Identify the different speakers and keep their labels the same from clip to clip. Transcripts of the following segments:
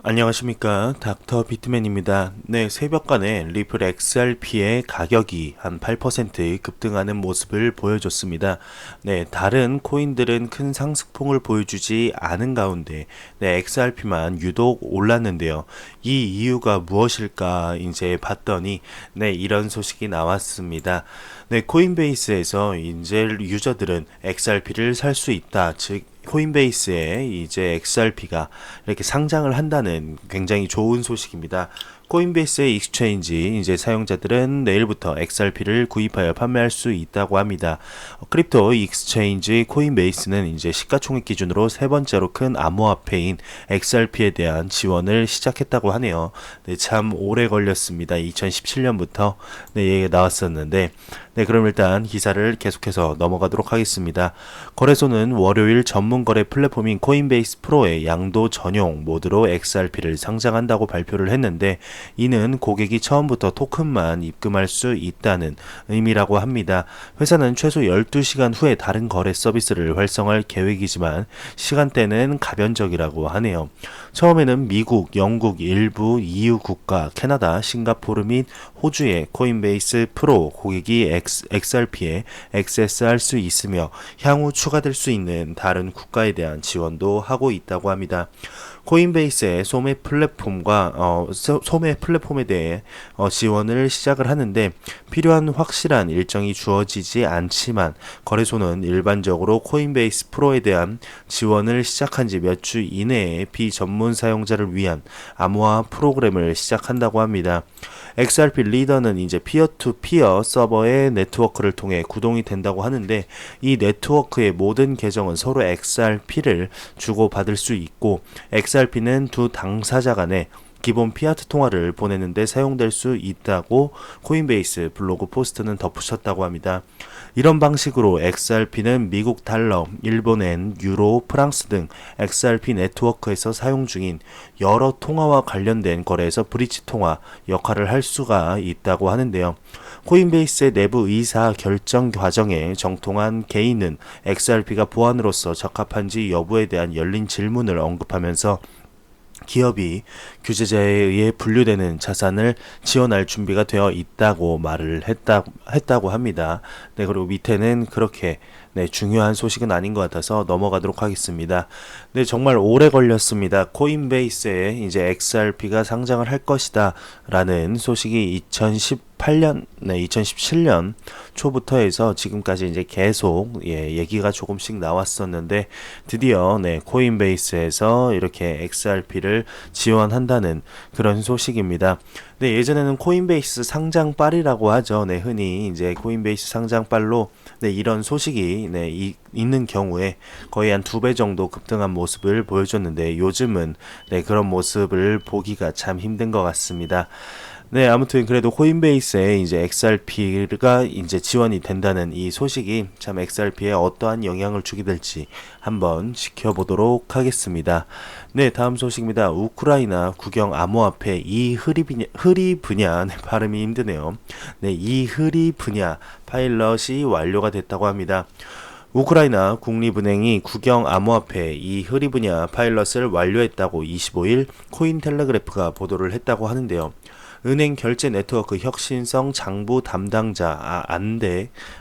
Speaker 1: 안녕하십니까, 닥터 비트맨입니다. 네, 새벽간에 리플 XRP의 가격이 한 8% 급등하는 모습을 보여줬습니다. 네, 다른 코인들은 큰 상승폭을 보여주지 않은 가운데 네, XRP만 유독 올랐는데요. 이 이유가 무엇일까 이제 봤더니 네, 이런 소식이 나왔습니다. 네, 코인베이스에서 이제 유저들은 XRP를 살 수 있다. 즉 코인베이스에 이제 XRP가 이렇게 상장을 한다는 굉장히 좋은 소식입니다. 코인베이스의 익스체인지 이제 사용자들은 내일부터 XRP를 구입하여 판매할 수 있다고 합니다. 크립토 익스체인지 코인베이스는 이제 시가총액 기준으로 세 번째로 큰 암호화폐인 XRP에 대한 지원을 시작했다고 하네요. 네, 참 오래 걸렸습니다. 2017년부터 네, 얘기가 나왔었는데 네, 그럼 일단 기사를 계속해서 넘어가도록 하겠습니다. 거래소는 월요일 전문 거래 플랫폼인 코인베이스 프로의 양도 전용 모드로 XRP를 상장한다고 발표를 했는데 이는 고객이 처음부터 토큰만 입금할 수 있다는 의미라고 합니다. 회사는 최소 12시간 후에 다른 거래 서비스를 활성화할 계획이지만 시간대는 가변적이라고 하네요. 처음에는 미국, 영국, 일부 EU 국가, 캐나다, 싱가포르 및 호주의 코인베이스 프로 고객이 XRP에 액세스할 수 있으며 향후 추가될 수 있는 다른 국가에 대한 지원도 하고 있다고 합니다. 코인베이스의 소매 플랫폼에 대해 지원을 시작을 하는데 필요한 확실한 일정이 주어지지 않지만 거래소는 일반적으로 코인베이스 프로에 대한 지원을 시작한 지 몇 주 이내에 비전문 사용자를 위한 암호화 프로그램을 시작한다고 합니다. XRP 리더는 이제 피어투피어 서버의 네트워크를 통해 구동이 된다고 하는데 이 네트워크의 모든 계정은 서로 XRP를 주고받을 수 있고 XRP는 두 당사자 간에 기본 피아트 통화를 보내는데 사용될 수 있다고 코인베이스 블로그 포스트는 덧붙였다고 합니다. 이런 방식으로 XRP는 미국 달러, 일본엔, 유로, 프랑스 등 XRP 네트워크에서 사용 중인 여러 통화와 관련된 거래에서 브릿지 통화 역할을 할 수가 있다고 하는데요. 코인베이스의 내부 의사 결정 과정에 정통한 개인은 XRP가 보안으로서 적합한지 여부에 대한 열린 질문을 언급하면서 기업이 규제자에 의해 분류되는 자산을 지원할 준비가 되어 있다고 말을 했다고 합니다. 네, 그리고 밑에는 그렇게 네, 중요한 소식은 아닌 것 같아서 넘어가도록 하겠습니다. 네, 정말 오래 걸렸습니다. 코인베이스에 이제 XRP가 상장을 할 것이다 라는 소식이 2017년 초부터 해서 지금까지 이제 계속 얘기가 조금씩 나왔었는데 드디어 네, 코인베이스에서 이렇게 XRP를 지원한다는 그런 소식입니다. 네, 예전에는 코인베이스 상장빨이라고 하죠. 네, 흔히 이제 코인베이스 상장빨로 네, 이런 소식이 네, 있는 경우에 거의 한 2배 정도 급등한 모습을 보여줬는데 요즘은 네, 그런 모습을 보기가 참 힘든 것 같습니다. 네, 아무튼 그래도 코인베이스에 이제 XRP가 이제 지원이 된다는 이 소식이 참 XRP에 어떠한 영향을 주게 될지 한번 지켜보도록 하겠습니다. 네, 다음 소식입니다. 우크라이나 국영 암호화폐 이흐리브냐, 네, 발음이 힘드네요. 네, 이흐리브냐 파일럿이 완료가 됐다고 합니다. 우크라이나 국립은행이 국영 암호화폐 이흐리브냐 파일럿을 완료했다고 25일 코인텔레그래프가 보도를 했다고 하는데요. 은행 결제 네트워크 혁신성 장부 담당자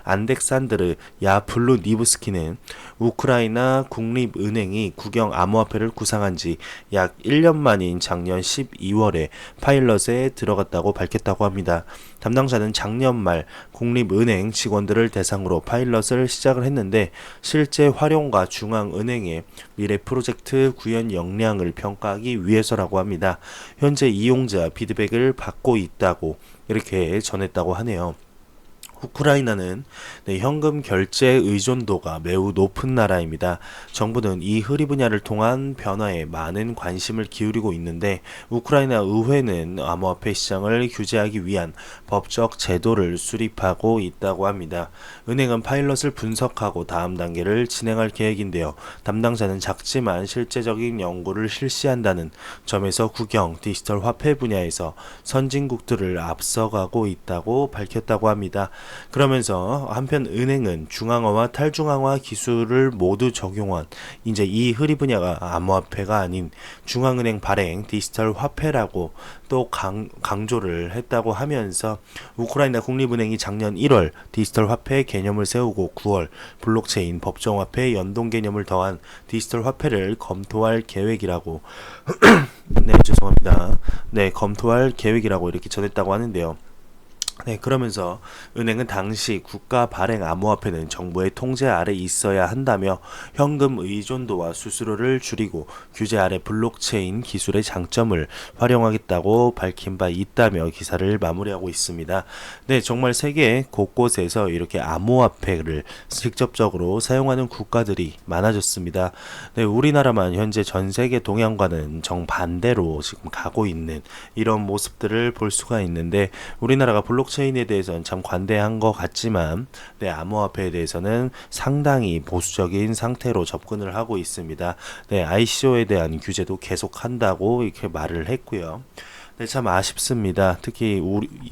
Speaker 1: 안덱산드르 야블루니브스키는 우크라이나 국립은행이 국영 암호화폐를 구상한 지 약 1년 만인 작년 12월에 파일럿에 들어갔다고 밝혔다고 합니다. 담당자는 작년 말 국립은행 직원들을 대상으로 파일럿을 시작을 했는데 실제 활용과 중앙은행의 미래 프로젝트 구현 역량을 평가하기 위해서라고 합니다. 현재 이용자 피드백을 받고 있다고 이렇게 전했다고 하네요. 우크라이나는 네, 현금 결제 의존도가 매우 높은 나라입니다. 정부는 이 흐리분야를 통한 변화에 많은 관심을 기울이고 있는데 우크라이나 의회는 암호화폐 시장을 규제하기 위한 법적 제도를 수립하고 있다고 합니다. 은행은 파일럿을 분석하고 다음 단계를 진행할 계획인데요. 담당자는 작지만 실제적인 연구를 실시한다는 점에서 국영 디지털 화폐 분야에서 선진국들을 앞서가고 있다고 밝혔다고 합니다. 그러면서 한편 은행은 중앙화와 탈중앙화 기술을 모두 적용한 이제 이 흐리 분야가 암호화폐가 아닌 중앙은행 발행 디지털 화폐라고 또 강조를 했다고 하면서 우크라이나 국립은행이 작년 1월 디지털 화폐 개념을 세우고 9월 블록체인 법정화폐 연동 개념을 더한 디지털 화폐를 검토할 계획이라고 네, 죄송합니다. 네, 검토할 계획이라고 이렇게 전했다고 하는데요. 네, 그러면서 은행은 당시 국가 발행 암호화폐는 정부의 통제 아래 있어야 한다며 현금 의존도와 수수료를 줄이고 규제 아래 블록체인 기술의 장점을 활용하겠다고 밝힌 바 있다며 기사를 마무리하고 있습니다. 네, 정말 세계 곳곳에서 이렇게 암호화폐를 직접적으로 사용하는 국가들이 많아졌습니다. 네, 우리나라만 현재 전 세계 동향과는 정반대로 지금 가고 있는 이런 모습들을 볼 수가 있는데 우리나라가 블록체인에 대해서는 참 관대한 것 같지만 네, 암호화폐에 대해서는 상당히 보수적인 상태로 접근을 하고 있습니다. 네, ICO에 대한 규제도 계속한다고 이렇게 말을 했고요. 네, 참 아쉽습니다. 특히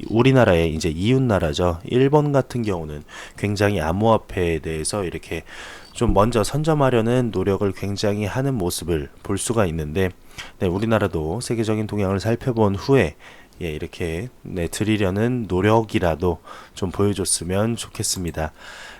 Speaker 1: 우리나라의 이제 이웃 나라죠. 일본 같은 경우는 굉장히 암호화폐에 대해서 이렇게 좀 먼저 선점하려는 노력을 굉장히 하는 모습을 볼 수가 있는데 네, 우리나라도 세계적인 동향을 살펴본 후에 예, 이렇게 네, 드리려는 노력이라도 좀 보여줬으면 좋겠습니다.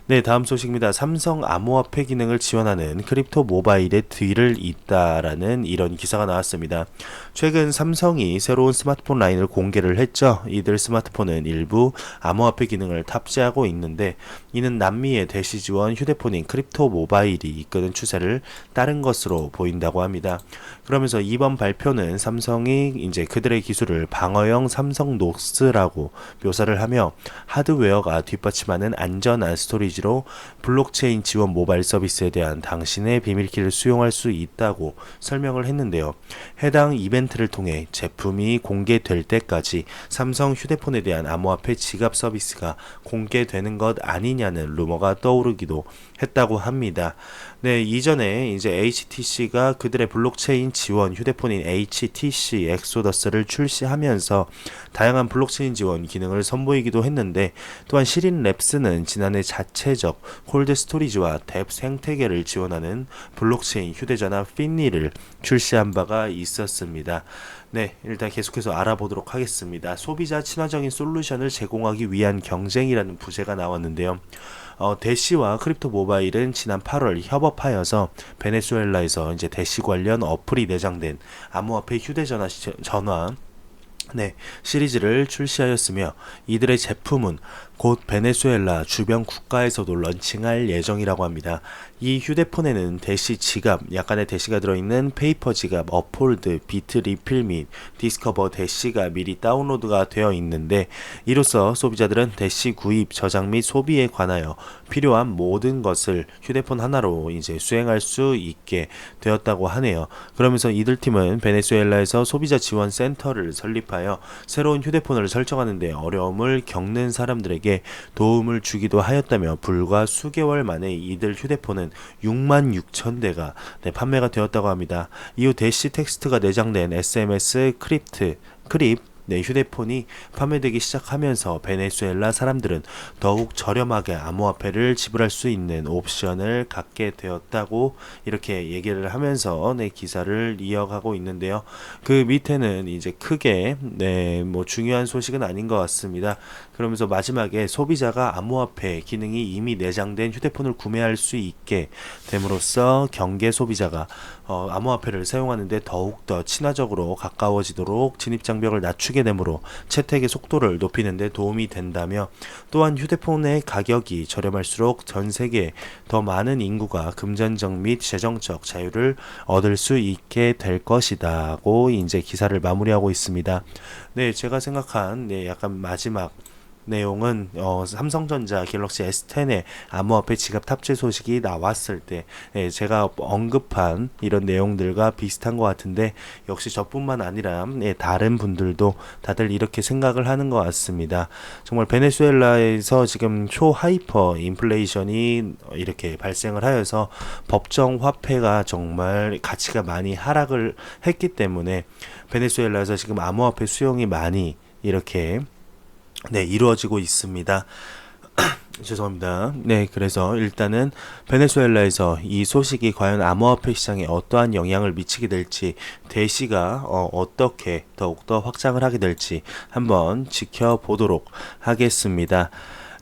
Speaker 1: 네, 다음 소식입니다. 삼성 암호화폐 기능을 지원하는 크립토 모바일의 뒤를 잇다라는 이런 기사가 나왔습니다. 최근 삼성이 새로운 스마트폰 라인을 공개를 했죠. 이들 스마트폰은 일부 암호화폐 기능을 탑재하고 있는데 이는 남미의 대시 지원 휴대폰인 크립토 모바일이 이끄는 추세를 따른 것으로 보인다고 합니다. 그러면서 이번 발표는 삼성이 이제 그들의 기술을 방어형 삼성 녹스라고 묘사를 하며 하드웨어가 뒷받침하는 안전한 스토리지로 블록체인 지원 모바일 서비스에 대한 당신의 비밀키를 수용할 수 있다고 설명을 했는데요. 해당 이벤트를 통해 제품이 공개될 때까지 삼성 휴대폰에 대한 암호화폐 지갑 서비스가 공개되는 것 아니냐는 루머가 떠오르기도 했다고 합니다. 네, 이전에 이제 HTC가 그들의 블록체인 지원 휴대폰인 HTC 엑소더스를 출시하면서 다양한 블록체인 지원 기능을 선보이기도 했는데 또한 시린랩스는 지난해 자체적 콜드 스토리지와 뎁 생태계를 지원하는 블록체인 휴대전화 핀니를 출시한 바가 있었습니다. 네, 일단 계속해서 알아보도록 하겠습니다. 소비자 친화적인 솔루션을 제공하기 위한 경쟁이라는 부제가 나왔는데요. 대시와 크립토 모바일은 지난 8월 협업하여서 베네수엘라에서 이제 대시 관련 어플이 내장된 암호화폐 휴대전화 네, 시리즈를 출시하였으며 이들의 제품은 곧 베네수엘라 주변 국가에서도 런칭할 예정이라고 합니다. 이 휴대폰에는 대시 지갑, 약간의 대시가 들어있는 페이퍼 지갑, 어폴드, 비트 리필 및 디스커버 대시가 미리 다운로드가 되어 있는데 이로써 소비자들은 대시 구입, 저장 및 소비에 관하여 필요한 모든 것을 휴대폰 하나로 이제 수행할 수 있게 되었다고 하네요. 그러면서 이들 팀은 베네수엘라에서 소비자 지원 센터를 설립하여 새로운 휴대폰을 설정하는 데 어려움을 겪는 사람들에게 도움을 주기도 하였다며 불과 수개월 만에 이들 휴대폰은 66,000대가 판매가 되었다고 합니다. 이후 대시 텍스트가 내장된 SMS 크립 네, 휴대폰이 판매되기 시작하면서 베네수엘라 사람들은 더욱 저렴하게 암호화폐를 지불할 수 있는 옵션을 갖게 되었다고 이렇게 얘기를 하면서 네, 기사를 이어가고 있는데요. 그 밑에는 이제 크게 네, 뭐 중요한 소식은 아닌 것 같습니다. 그러면서 마지막에 소비자가 암호화폐 기능이 이미 내장된 휴대폰을 구매할 수 있게 됨으로써 경계 소비자가 암호화폐를 사용하는데 더욱더 친화적으로 가까워지도록 진입장벽을 낮추게 되므로 채택의 속도를 높이는 데 도움이 된다며 또한 휴대폰의 가격이 저렴할수록 전 세계 더 많은 인구가 금전적 및 재정적 자유를 얻을 수 있게 될 것이다고 이제 기사를 마무리하고 있습니다. 네, 제가 생각한 네, 약간 마지막 내용은 삼성전자 갤럭시 S10의 암호화폐 지갑 탑재 소식이 나왔을 때 제가 언급한 이런 내용들과 비슷한 것 같은데 역시 저뿐만 아니라 다른 분들도 다들 이렇게 생각을 하는 것 같습니다. 정말 베네수엘라에서 지금 초하이퍼 인플레이션이 이렇게 발생을 하여서 법정 화폐가 정말 가치가 많이 하락을 했기 때문에 베네수엘라에서 지금 암호화폐 수용이 많이 이렇게 네, 이루어지고 있습니다. 죄송합니다. 네, 그래서 일단은 베네수엘라에서 이 소식이 과연 암호화폐 시장에 어떠한 영향을 미치게 될지, 대시가 어떻게 더욱더 확장을 하게 될지 한번 지켜보도록 하겠습니다.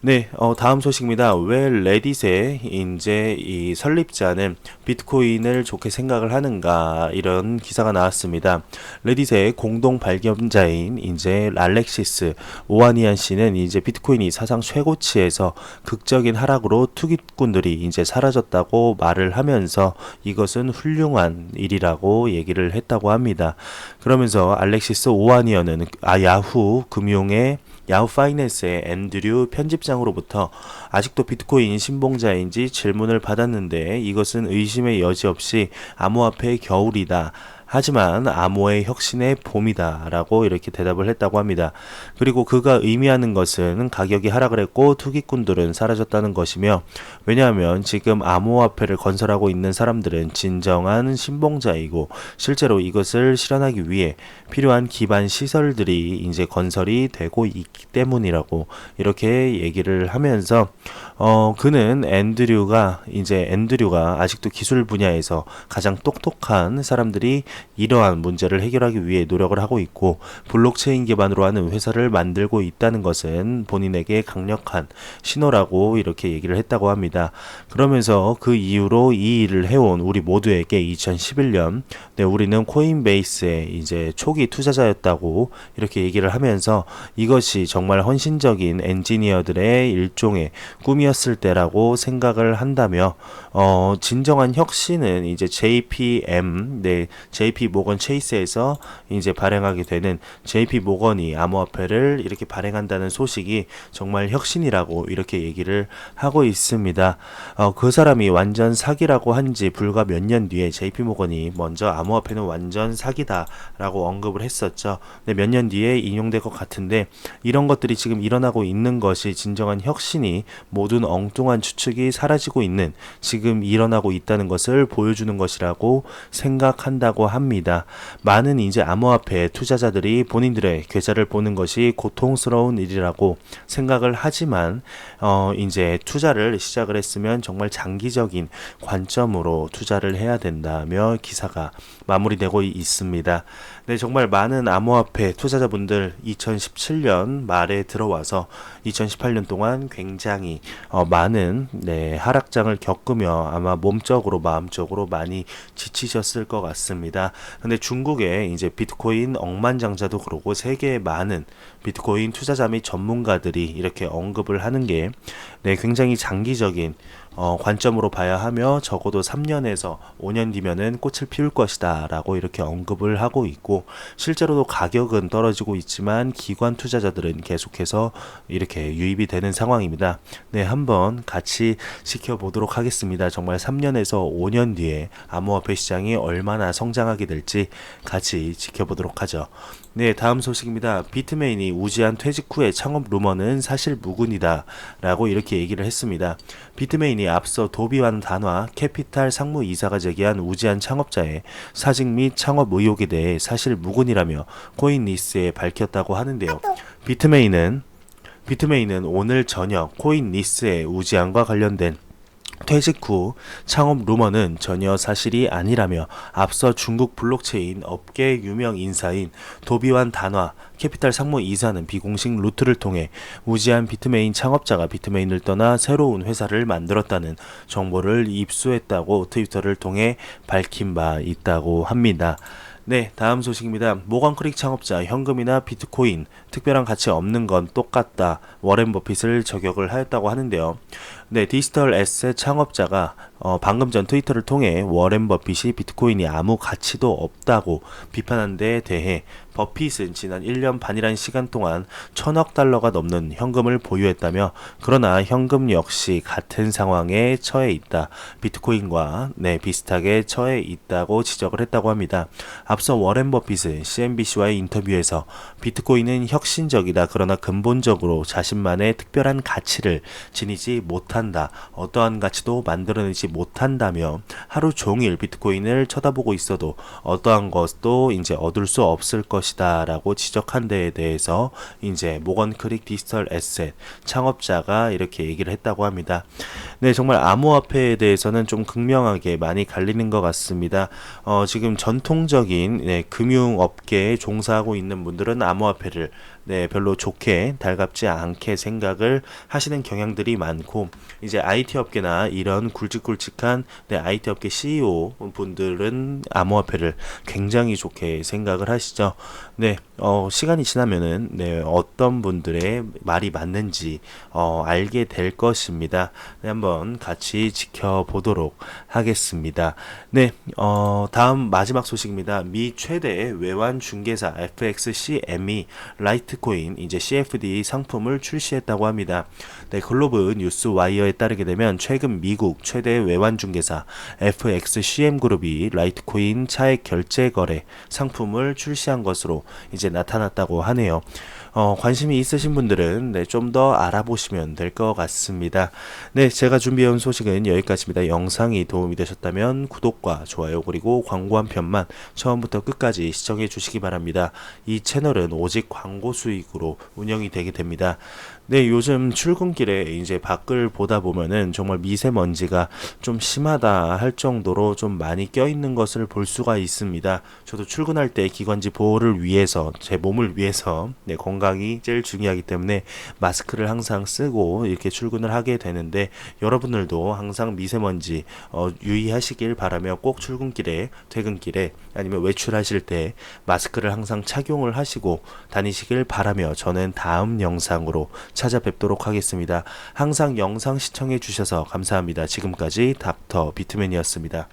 Speaker 1: 네, 다음 소식입니다. 왜 레딧의 이제 이 설립자는 비트코인을 좋게 생각을 하는가, 이런 기사가 나왔습니다. 레딧의 공동 발견자인 이제 알렉시스 오하니안 씨는 이제 비트코인이 사상 최고치에서 극적인 하락으로 투기꾼들이 이제 사라졌다고 말을 하면서 이것은 훌륭한 일이라고 얘기를 했다고 합니다. 그러면서 알렉시스 오하니안은 야후 금융의 야후 파이낸스의 앤드류 편집장으로부터 아직도 비트코인 신봉자인지 질문을 받았는데, 이것은 의심의 여지 없이 암호화폐의 겨울이다. 하지만 암호의 혁신의 봄이다 라고 이렇게 대답을 했다고 합니다. 그리고 그가 의미하는 것은 가격이 하락을 했고 투기꾼들은 사라졌다는 것이며, 왜냐하면 지금 암호화폐를 건설하고 있는 사람들은 진정한 신봉자이고 실제로 이것을 실현하기 위해 필요한 기반 시설들이 이제 건설이 되고 있기 때문이라고 이렇게 얘기를 하면서, 그는 앤드류가 아직도 기술 분야에서 가장 똑똑한 사람들이 이러한 문제를 해결하기 위해 노력을 하고 있고, 블록체인 기반으로 하는 회사를 만들고 있다는 것은 본인에게 강력한 신호라고 이렇게 얘기를 했다고 합니다. 그러면서 그 이후로 이 일을 해온 우리 모두에게 2011년 우리는 코인베이스의 이제 초기 투자자였다고 이렇게 얘기를 하면서, 이것이 정말 헌신적인 엔지니어들의 일종의 꿈이었을 때라고 생각을 한다며, 진정한 혁신은 이제 JP 모건 체이스에서 이제 발행하게 되는 JP 모건이 암호화폐를 이렇게 발행한다는 소식이 정말 혁신이라고 이렇게 얘기를 하고 있습니다. 그 사람이 완전 사기라고 한지 불과 몇 년 뒤에 JP 모건이 먼저 암호화폐는 완전 사기다라고 언급을 했었죠. 몇 년 뒤에 인용될 것 같은데, 이런 것들이 지금 일어나고 있는 것이 진정한 혁신이 모든 엉뚱한 추측이 사라지고 있는, 지금 일어나고 있다는 것을 보여주는 것이라고 생각한다고 합니다. 많은 이제 암호화폐 투자자들이 본인들의 계좌를 보는 것이 고통스러운 일이라고 생각을 하지만, 이제 투자를 시작을 했으면 정말 장기적인 관점으로 투자를 해야 된다며 기사가 마무리되고 있습니다. 네, 정말 많은 암호화폐 투자자분들 2017년 말에 들어와서 2018년 동안 굉장히 많은 하락장을 겪으며 아마 몸적으로 마음적으로 많이 지치셨을 것 같습니다. 근데 중국의 이제 비트코인 억만장자도 그러고 세계의 많은 비트코인 투자자 및 전문가들이 이렇게 언급을 하는 게 굉장히 장기적인 관점으로 봐야 하며, 적어도 3년에서 5년 뒤면은 꽃을 피울 것이다 라고 이렇게 언급을 하고 있고, 실제로도 가격은 떨어지고 있지만 기관 투자자들은 계속해서 이렇게 유입이 되는 상황입니다. 네, 한번 같이 지켜보도록 하겠습니다. 정말 3년에서 5년 뒤에 암호화폐 시장이 얼마나 성장하게 될지 같이 지켜보도록 하죠. 네, 다음 소식입니다. 비트메인이 우지한 퇴직 후의 창업 루머는 사실 무근이다 라고 이렇게 얘기를 했습니다. 비트메인이 앞서 도비완 단화 캐피탈 상무이사가 제기한 우지한 창업자의 사직 및 창업 의혹에 대해 사실 무근이라며 코인리스에 밝혔다고 하는데요. 비트메인은 오늘 저녁 코인리스의 우지한과 관련된 퇴직 후 창업 루머는 전혀 사실이 아니라며, 앞서 중국 블록체인 업계 유명 인사인 도비완 단화 캐피탈 상무 이사는 비공식 루트를 통해 우지한 비트메인 창업자가 비트메인을 떠나 새로운 회사를 만들었다는 정보를 입수했다고 트위터를 통해 밝힌 바 있다고 합니다. 네, 다음 소식입니다. 모건크릭 창업자 현금이나 비트코인 특별한 가치 없는 건 똑같다, 워렌 버핏을 저격을 하였다고 하는데요. 네, 디지털 에셋 창업자가 방금 전 트위터를 통해 워렌 버핏이 비트코인이 아무 가치도 없다고 비판한 데에 대해, 버핏은 지난 1년 반이라는 시간 동안 1,000억 달러가 넘는 현금을 보유했다며, 그러나 현금 역시 같은 상황에 처해 있다, 비트코인과 비슷하게 처해 있다고 지적을 했다고 합니다. 앞서 워렌 버핏은 CNBC와의 인터뷰에서 비트코인은 혁신적이다, 그러나 근본적으로 자신만의 특별한 가치를 지니지 못한다 못한다. 어떠한 가치도 만들어내지 못한다며 하루 종일 비트코인을 쳐다보고 있어도 어떠한 것도 이제 얻을 수 없을 것이다 라고 지적한 데에 대해서 이제 모건 크릭 디지털 에셋 창업자가 이렇게 얘기를 했다고 합니다. 네, 정말 암호화폐에 대해서는 좀 극명하게 많이 갈리는 것 같습니다. 지금 전통적인 금융업계에 종사하고 있는 분들은 암호화폐를 별로 좋게 달갑지 않게 생각을 하시는 경향들이 많고, 이제 IT 업계나 이런 굵직굵직한 IT 업계 CEO 분들은 암호화폐를 굉장히 좋게 생각을 하시죠. 시간이 지나면은 어떤 분들의 말이 맞는지 알게 될 것입니다. 한번 같이 지켜보도록 하겠습니다. 다음 마지막 소식입니다. 미 최대 외환 중개사 FXCM이 라이트코인 이제 CFD 상품을 출시했다고 합니다. 글로브 뉴스 와이어에 따르게 되면 최근 미국 최대 외환 중개사 FXCM 그룹이 라이트코인 차액 결제 거래 상품을 출시한 것으로 이제 나타났다고 하네요. 관심이 있으신 분들은 좀 더 알아보시면 될 것 같습니다. 제가 준비해온 소식은 여기까지입니다. 영상이 도움이 되셨다면 구독과 좋아요 그리고 광고 한 편만 처음부터 끝까지 시청해 주시기 바랍니다. 이 채널은 오직 광고 수익으로 운영이 되게 됩니다. 요즘 출근길에 이제 밖을 보다 보면은 정말 미세먼지가 좀 심하다 할 정도로 좀 많이 껴있는 것을 볼 수가 있습니다. 저도 출근할 때 기관지 보호를 위해서, 제 몸을 위해서 건강이 제일 중요하기 때문에 마스크를 항상 쓰고 이렇게 출근을 하게 되는데, 여러분들도 항상 미세먼지 유의하시길 바라며 꼭 출근길에, 퇴근길에 아니면 외출하실 때 마스크를 항상 착용을 하시고 다니시길 바라며 저는 다음 영상으로 찾아뵙도록 하겠습니다. 항상 영상 시청해 주셔서 감사합니다. 지금까지 닥터 비트맨이었습니다.